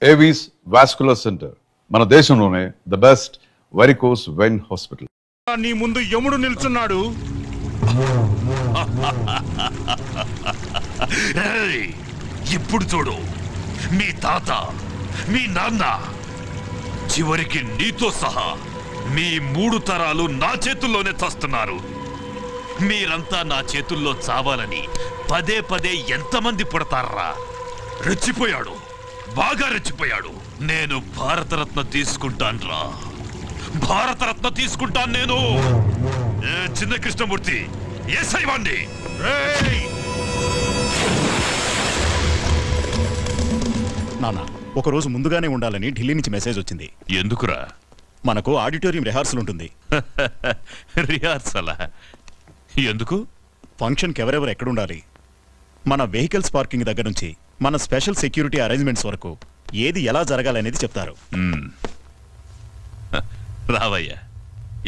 Avis vascular centre మన దేశంలోనే the best varicose vein hospital. నీ ముందు యముడు నిల్చున్నాడు. ఇప్పుడు చూడు, మీ తాత మీ నాన్న చివరికి నీతో సహా మీ 3 తరాలు నా చేతుల్లోనే చస్తున్నారు. మీరంతా నా చేతుల్లో చావాలని పదే పదే ఎంతమంది పుడతారా? రెచ్చిపోయాడు, బాగా రెచ్చిపోయాడు. నేను భారతరత్న తీసుకుంటాన్రా, భారతరత్న తీసుకుంటాను నేను. చిన్న కృష్ణమూర్తి ఏసైవాణ్ణి. నాన్న, ఒకరోజు ముందుగానే ఉండాలని ఢిల్లీ నుంచి మెసేజ్ వచ్చింది. ఎందుకురా? మనకు ఆడిటోరియం రిహార్సల్ ఉంటుంది. రిహార్సలా? ఎందుకు? ఫంక్షన్కి ఎవరెవరు ఎక్కడుండాలి, మన వెహికల్స్ పార్కింగ్ దగ్గర నుంచి మన స్పెషల్ సెక్యూరిటీ అరేంజ్మెంట్స్ వరకు ఏది ఎలా జరగాలనేది చెప్తారు. రావయ్యా,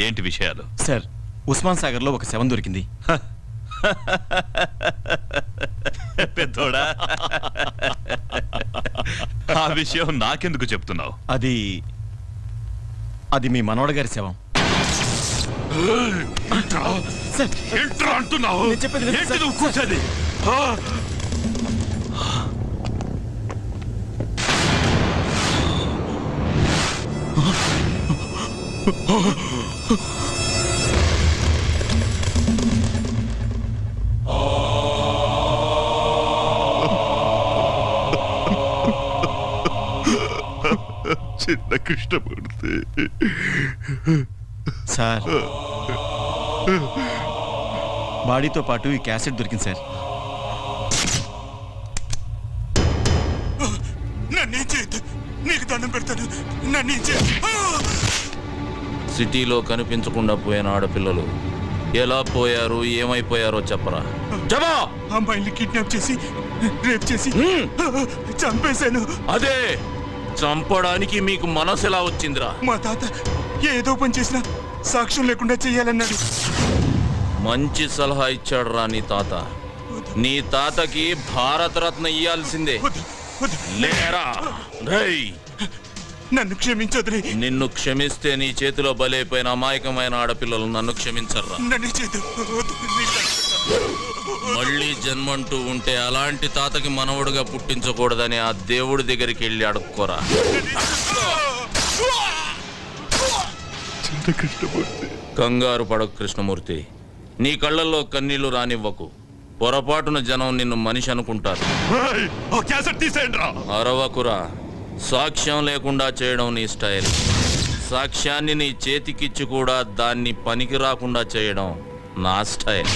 ఏంటి విషయాలు? సార్, ఉస్మాన్ సాగర్ లో ఒక శవం దొరికింది. పెద్దోడా, ఆ విషయం నాకెందుకు చెప్తున్నావు? అది మీ మనోడ గారి శవం. ఏంట్రా అంటున్నావు? ఏంటి నువ్వు కూర్చోది? చిన్న కృష్ణమూర్తి సార్, బాడీతో పాటు ఈ క్యాసెట్ దొరికింది సార్. నీకు దండం పెడతాను. సిటీలో కనిపించకుండా పోయిన ఆడపిల్లలు ఎలా పోయారు, ఏమైపోయారో చెప్పరా? అమ్మాయిని కిడ్నాప్ చేసి రేప్ చేసి చంపేశాను. అదే, చంపడానికి మీకు మనసు ఎలా వచ్చిందిరా? మా తాత ఏదో పని చేసినా సాక్ష్యం లేకుండా చెయ్యాలన్నాడు. మంచి సలహా ఇచ్చాడు రా నీ తాత. నీ తాతకి భారతరత్న ఇయ్యాల్సిందే. లేరా రేయ్, నన్ను క్షమించదులే. నిన్ను క్షమిస్తే నీ చేతిలో బలైపోయిన అమాయకమైన ఆడపిల్లలు నన్ను క్షమించర్రా. మళ్ళీ జన్మంటూ ఉంటే అలాంటి తాతకి మనవడుగా పుట్టించకూడదని ఆ దేవుడి దగ్గరికి వెళ్ళి అడుక్కోరా. కంగారు పడకు కృష్ణమూర్తి, నీ కళ్ళల్లో కన్నీళ్లు రానివ్వకు. పొరపాటున జనం నిన్ను మనిషి అనుకుంటారు. అరవకురా, సాక్ష్యం లేకుండా చేయడం నీ స్టైల్. సాక్ష్యాన్ని నీ చేతికిచ్చి కూడా దాన్ని పనికి రాకుండా చేయడం నా స్టైల్.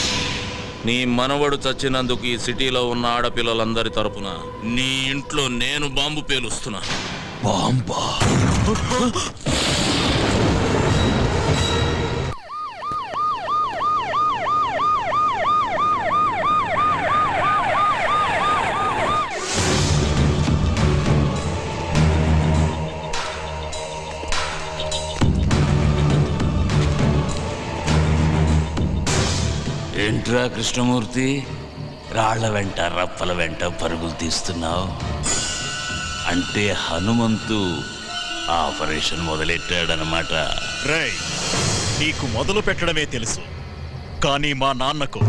నీ మనవడు చచ్చినందుకు ఈ సిటీలో ఉన్న ఆడపిల్లలందరి తరపున నీ ఇంట్లో నేను బాంబు పేలుస్తున్నా. బాంబా? ఏంట్రా కృష్ణమూర్తి, రాళ్ల వెంట రప్పల వెంట పరుగులు తీస్తున్నావు? అంటే హనుమంతు ఆపరేషన్ మొదలెట్టాడనమాట. రేయ్, నీకు మొదలు పెట్టడమే తెలుసు, కానీ మా నాన్నకు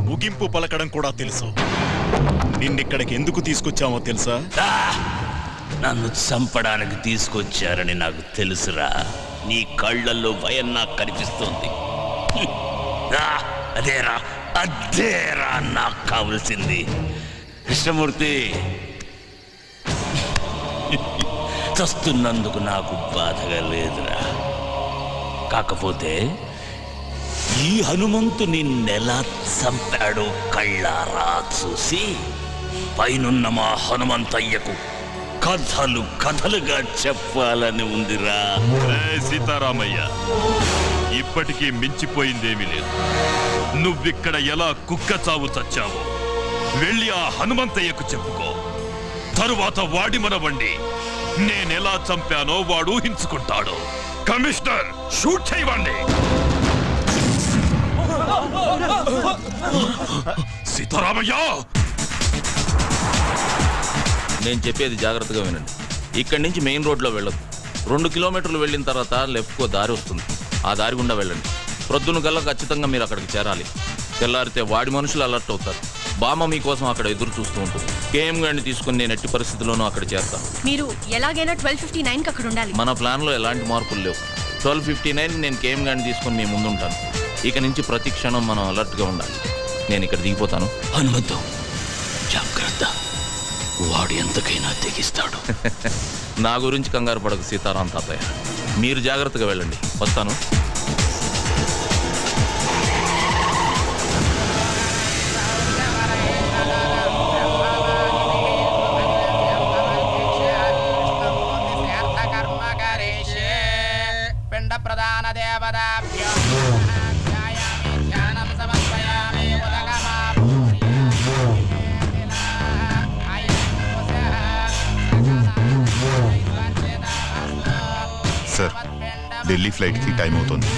ముగింపు పలకడం కూడా తెలుసు. నిన్నిక్కడికి ఎందుకు తీసుకొచ్చామో తెలుసా? నన్ను చంపడానికి తీసుకొచ్చారని నాకు తెలుసురా. నీ కళ్ళల్లో భయం నాకు కనిపిస్తోంది. అదేరా నాకు కావలసింది. కృష్ణమూర్తి, చస్తున్నందుకు నాకు బాధగా లేదురా. కాకపోతే ఈ హనుమంతు నిన్నెలా చంపాడో కళ్ళారా చూసి పైనున్న మా హనుమంతయ్యకు కథలు కథలుగా చెప్పాలని ఉందిరా. సీతారామయ్య, ఇప్పటికీ మించిపోయిందేమీ లేదు. నువ్విక్కడ ఎలా కుక్క చావు చచ్చావో వెళ్ళి ఆ హనుమంతయ్యకు చెప్పుకో. తరువాత వాడి మనవండి నేనెలా చంపానో వాడు ఊహించుకుంటాడు. కమిషనర్, షూట్ చేయవండి. సీతారామయ్య, నేను చెప్పేది జాగ్రత్తగా వినండి. ఇక్కడి నుంచి మెయిన్ రోడ్లో వెళ్ళదు. 2 కిలోమీటర్లు వెళ్ళిన తర్వాత లెఫ్ట్కో దారి వస్తుంది. ఆ దారి గుండా వెళ్ళండి. ప్రొద్దున కల్లా ఖచ్చితంగా మీరు అక్కడికి చేరాలి. తెల్లారితే వాడి మనుషులు అలర్ట్ అవుతారు. బామ్మ మీకోసం అక్కడ ఎదురు చూస్తూ ఉంటుంది. కేఎం గారిని తీసుకుని నేను ఎట్టి పరిస్థితుల్లోనూ అక్కడ చేస్తాను. మీరు ఎలాగైనా 12:59 అక్కడ ఉండాలి. మన ప్లాన్లో ఎలాంటి మార్పులు లేవు. 12:59 నేను కేఎం గారిని తీసుకుని మీ ముందు ఉంటాను. ఇక నుంచి ప్రతి క్షణం మనం అలర్ట్గా ఉండాలి. నేను ఇక్కడ దిగిపోతాను. హనుమంతు జాగ్రత్త, వాడు ఎంతకైనా తెగిస్తాడు. నా గురించి కంగారు పడకు సీతారాం తాతయ్య. మీరు జాగ్రత్తగా వెళ్ళండి. వస్తాను. పిండ ప్రధాన దేవతాభ్యో ధ్యానం సమర్పయామి సార్, ఢిల్లీ ఫ్లైట్కి టైం అవుతుంది.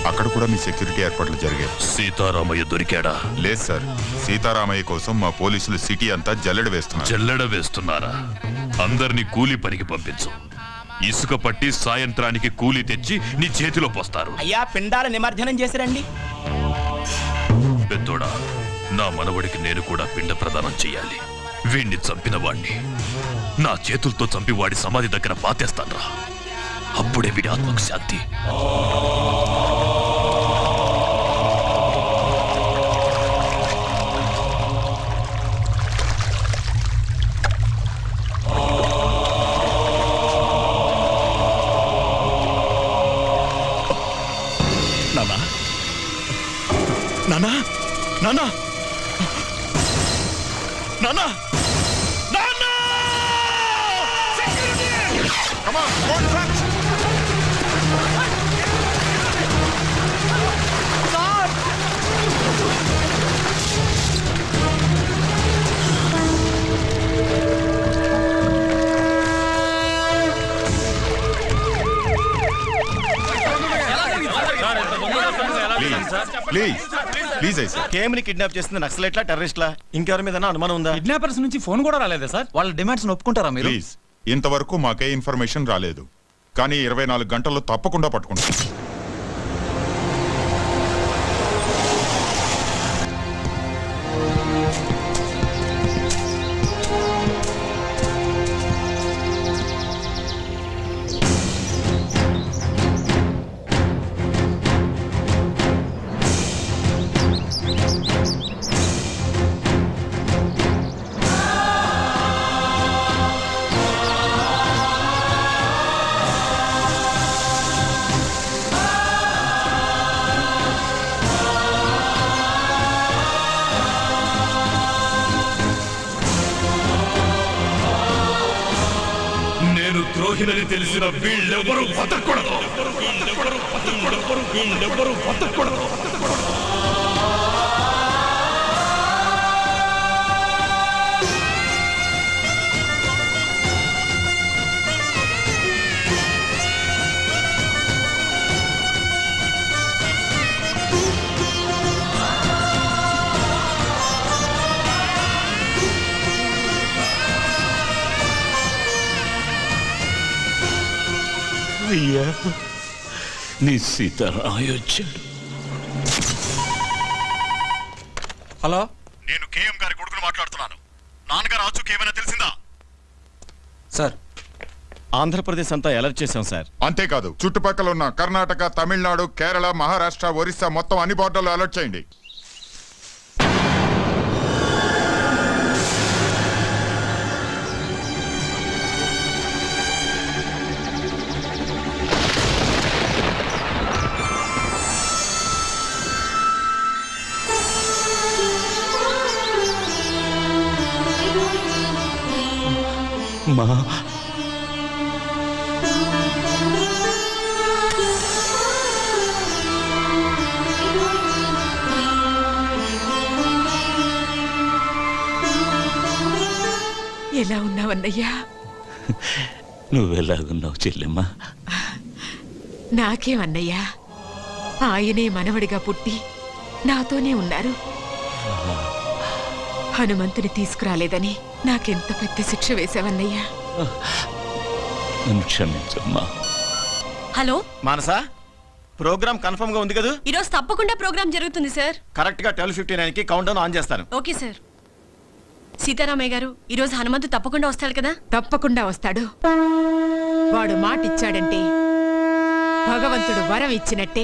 అక్కడ కూడా మీ సెక్యూరిటీ ఏర్పాట్లు జరిగాయి. సీతారామయ్య దొరికాడా? లేదు సార్, సీతారామయ్య కోసం మా పోలీసులు సిటీ అంతా జల్లెడ వేస్తున్నారు. జల్లెడ వేస్తున్నారా? అందరినీ కూలీ పనికి పంపించు. ఇసుక పట్టి సాయంత్రానికి కూలీ తెచ్చి నీ చేతిలో పోస్తారు. అయ్యా, పిండాల నిమజ్జనం చేసిరండి. పెద్దోడా, నా మనవడికి నేను కూడా పిండ ప్రదానం చెయ్యాలి. వీణ్ణి చంపిన వాణ్ణి నా చేతులతో చంపి వాడి సమాధి దగ్గర పాతేస్తాన్రా. అప్పుడే వీడి ఆత్మకు శాంతి. నానా నానా నానా నానా ప్లీజ్ ప్లీజ్ అయ్యి సార్. కేఎంని కిడ్నాప్ చేస్తుంది నక్సలైట్లా, టెర్రరిస్ట్లా, ఇంకెవరి మీద అనుమానం ఉందా? కిడ్నాపర్స్ నుంచి ఫోన్ కూడా రాలేదా సార్? వాళ్ళ డిమాండ్స్ ఒప్పుకుంటారా మీరు? ప్లీజ్, ఇంతవరకు మాకే ఇన్ఫర్మేషన్ రాలేదు, కానీ 24 గంటల్లో తప్పకుండా పట్టుకుంటాం. ద్రోహినని తెలిసిన వీళ్ళెవ్వరూ బతకూడదు. అయ్యా, నీ సీతారామయ్య వచ్చాడు. హలో, నేను కేఎం గారి కొడుకును మాట్లాడుతున్నాను. నాన్నగారు ఆచూకీ ఏమైనా తెలిసిందా? సార్, ఆంధ్రప్రదేశ్ అంతా అలర్ట్ చేశాం సార్. అంతేకాదు, చుట్టుపక్కల ఉన్న కర్ణాటక, తమిళనాడు, కేరళ, మహారాష్ట్ర, ఒరిస్సా మొత్తం అన్ని బోర్డర్లు అలర్ట్ చేయండి. మా ఎలా ఉన్నావన్నయ్యా? నువ్వెలాగున్నావు చెల్లెమ్మా? నాకేమన్నయ్యా, ఆయనే మనవడిగా పుట్టి నాతోనే ఉన్నారు. హనుమంతుని తీసుకురాలేదని నాకెంత పెద్ద శిక్ష వేశావన్నయ్యా. నన్ను క్షమించమ్మా. హలో మానసా ప్రోగ్రామ్ కన్ఫర్మ్ గా ఉంది కదా? ఈరోజు తప్పకుండా ప్రోగ్రామ్ జరుగుతుంది సార్. కరెక్ట్ గా 12:59 కి కౌంట్ డౌన్ ఆన్ చేస్తాను. Okay sir. సీతారామయ్య గారు ఈరోజు హనుమంతు తప్పకుండా వస్తాడు కదా? తప్పకుండా వస్తాడు. వాడు మాట ఇచ్చాడంటే భగవంతుడు వరం ఇచ్చినట్టే.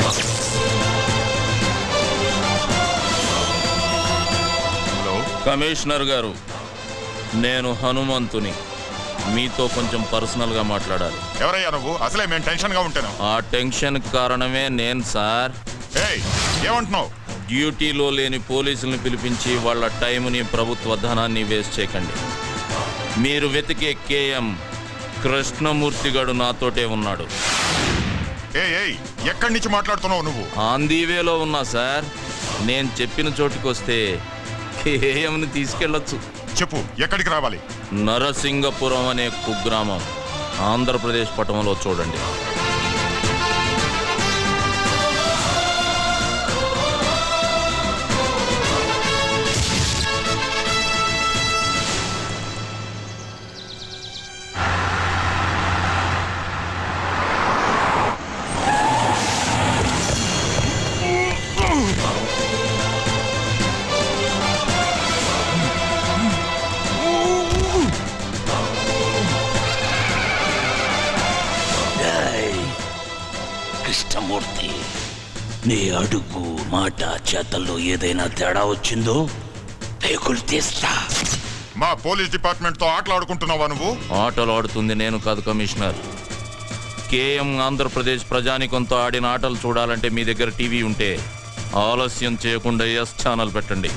హలో, కమిషనర్ గారు, నేను హనుమంతుని. మీతో కొంచెం పర్సనల్గా మాట్లాడాలి. ఎవరయ్యా నువ్వు? అసలే మేము టెన్షన్గా ఉంటాను. ఆ టెన్షన్ కారణమే నేను సార్. ఏయ్, ఏమంటున్నావు? డ్యూటీలో లేని పోలీసుల్ని పిలిపించి వాళ్ళ టైంని, ప్రభుత్వ ధనాన్ని వేస్ట్ చేయకండి. మీరు వెతికే కేఎం కృష్ణమూర్తి గడు నాతోటే ఉన్నాడు. ఏయ్, ఎక్కడి నుంచి మాట్లాడుతున్నావు నువ్వు? ఆంధీవేలో ఉన్నా సార్. నేను చెప్పిన చోటుకొస్తే కేఎంని తీసుకెళ్ళొచ్చు. చెప్పు, ఎక్కడికి రావాలి? నరసింగపురం అనే కుగ్రామం ఆంధ్రప్రదేశ్ పట్టణంలో చూడండి. కృష్ణమూర్తి, నీ అడుగు మాట చేతల్లో ఏదైనా తేడా వచ్చిందో పేగులు తీస్తా. మా పోలీస్ డిపార్ట్మెంట్ తో ఆటలాడుకుంటున్నావా నువ్వు? ఆటలు ఆడుతుంది నేను కాదు కమిషనర్. కేఎం ఆంధ్రప్రదేశ్ ప్రజానికంతో ఆడిన ఆటలు చూడాలంటే మీ దగ్గర టీవీ ఉంటే ఆలస్యం చేయకుండా ఎస్ ఛానల్ పెట్టండి.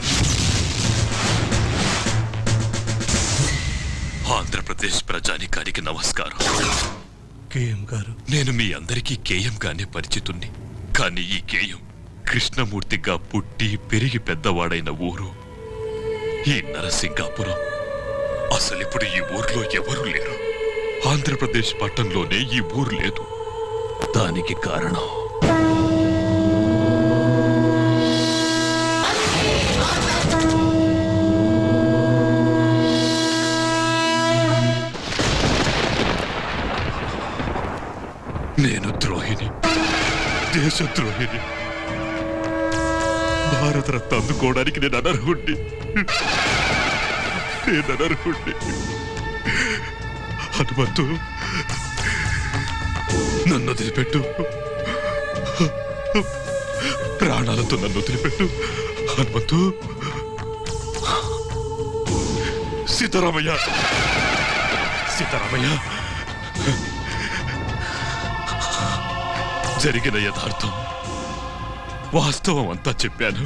ఆంధ్రప్రదేశ్ ప్రజానికానికి నమస్కారం. కేఎం గారు, నేను మీ అందరికీ కేఎం గానే పరిచితుణ్ణి. కానీ ఈ కేఎం కృష్ణమూర్తిగా పుట్టి పెరిగి పెద్దవాడైన ఊరు ఈ నరసింగాపురం. అసలిప్పుడు ఈ ఊర్లో ఎవరూ లేరు. ఆంధ్రప్రదేశ్ పట్టణంలోనే ఈ ఊరు లేదు. దానికి కారణం నేను ద్రోహిని, దేశద్రోహిని. భారతరత్న అందుకోవడానికి నేను అనర్హుణ్ణి. హనుమంతు, నన్ను వదిలిపెట్టు. ప్రాణాలతో నన్ను వదిలిపెట్టు హనుమంతు. సీతారామయ్య, జరిగిన యథార్థం, వాస్తవం అంతా చెప్పాను.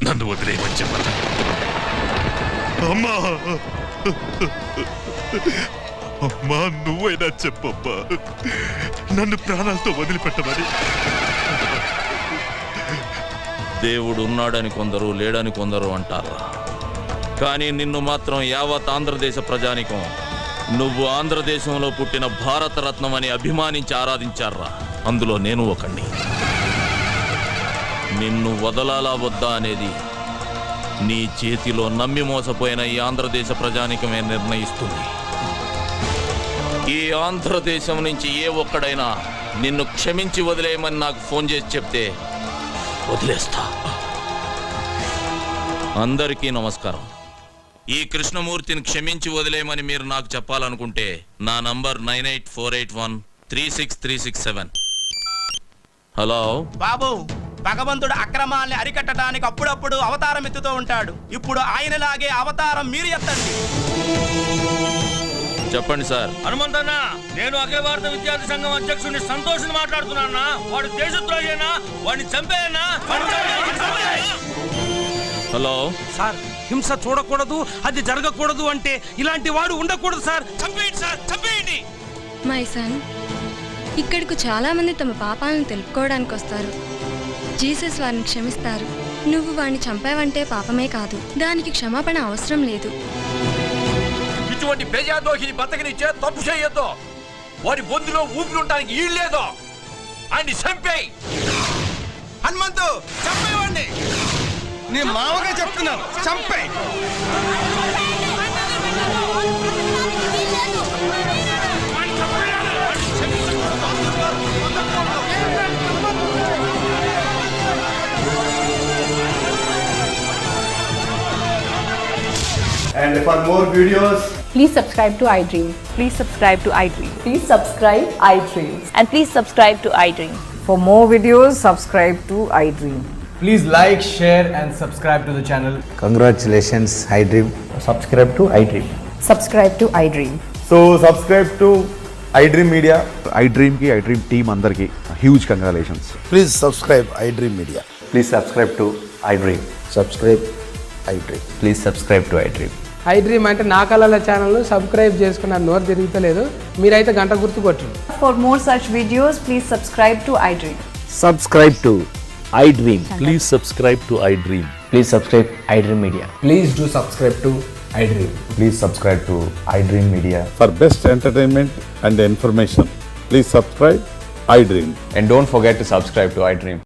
నన్ను వదిలేయమని చెప్పాను. అమ్మా, అమ్మా, నువ్వైనా చెప్పమ్మా, నన్ను ప్రాణాలతో వదిలిపెట్టమని. దేవుడు ఉన్నాడని కొందరు, లేడని కొందరు అంటారు. కానీ నిన్ను మాత్రం యావత్ ఆంధ్రదేశ ప్రజానికం నువ్వు ఆంధ్రదేశంలో పుట్టిన భారతరత్నం అని అభిమానించి ఆరాధించారా. అందులో నేను ఒకణ్ణి. నిన్ను వదలాలా వద్దా అనేది నీ చేతిలో నమ్మి మోసపోయిన ఈ ఆంధ్రదేశ ప్రజానికమే నిర్ణయిస్తుంది. ఈ ఆంధ్రదేశం నుంచి ఏ ఒక్కడైనా నిన్ను క్షమించి వదిలేయమని నాకు ఫోన్ చేసి చెప్తే వదిలేస్తా. అందరికీ నమస్కారం. ఈ కృష్ణమూర్తిని క్షమించి వదిలేయమని మీరు నాకు చెప్పాలనుకుంటే నా నంబర్ 9848136367. హలో బాబు, భగవంతుడు అక్రమాల్ని అరికట్టడానికి అప్పుడప్పుడు అవతారం ఎత్తుతూ ఉంటాడు. ఇప్పుడు ఆయనలాగే అవతారం మీరు ఎత్తండి. చెప్పండి సార్. హనుమంతన్న, నేను అఖిల భారత విద్యార్థి సంఘం అధ్యక్షుడిని సంతోషిని మాట్లాడుతున్నానా? వాడు దేశద్రోహేనా? వాడిని చంపేయనా? హలో సార్, హింస చూడకూడదు, అది జరగకూడదు అంటే ఇలాంటి వాడు ఉండకూడదు సార్. చంపేయండి సార్, చంపేయండి. మై సన్, ఇక్కడికి చాలా మంది తమ పాపాలను తెలుపుకోవడానికి వస్తారు. జీసస్ వారిని క్షమిస్తారు. నువ్వు వాడిని చంపావంటే పాపమే కాదు, దానికి క్షమాపణ అవసరం లేదు. ఇటువంటి ప్రజాద్రోహిని బతకనిచ్చే తప్పు చేయొద్దు. వాడి బొందులో ఊపిరి ఈల్లేదో ఆయన్ని చంపేయి. హనుమంతు, చంపేవాడిని. నీ మామగా చెప్తున్నాను, చంపేయి. And for more videos, Please subscribe to iDream. Please subscribe to iDream. Please subscribe iDream. And please subscribe to iDream. For more videos, subscribe to iDream. please like, share, and subscribe to the channel. Congratulations iDream. Subscribe to iDream. Subscribe to iDream. So subscribe to iDream Media. iDream కి iDream team అందరికి huge congratulations. Please subscribe iDream media. Please subscribe to iDream. Subscribe iDream. Please subscribe to iDream. iDream అంటే నా కళల channel subscribe చేసుకున్న నోరు తిరుగుతలేదు, మీరైతే గంట గుర్తు కొట్టండి. For more such videos, please subscribe to iDream. Subscribe to iDream. Please subscribe to iDream. Please subscribe iDream media. Please do subscribe to iDream. Please subscribe to iDream media. For best entertainment and information please subscribe iDream. And don't forget to subscribe to iDream.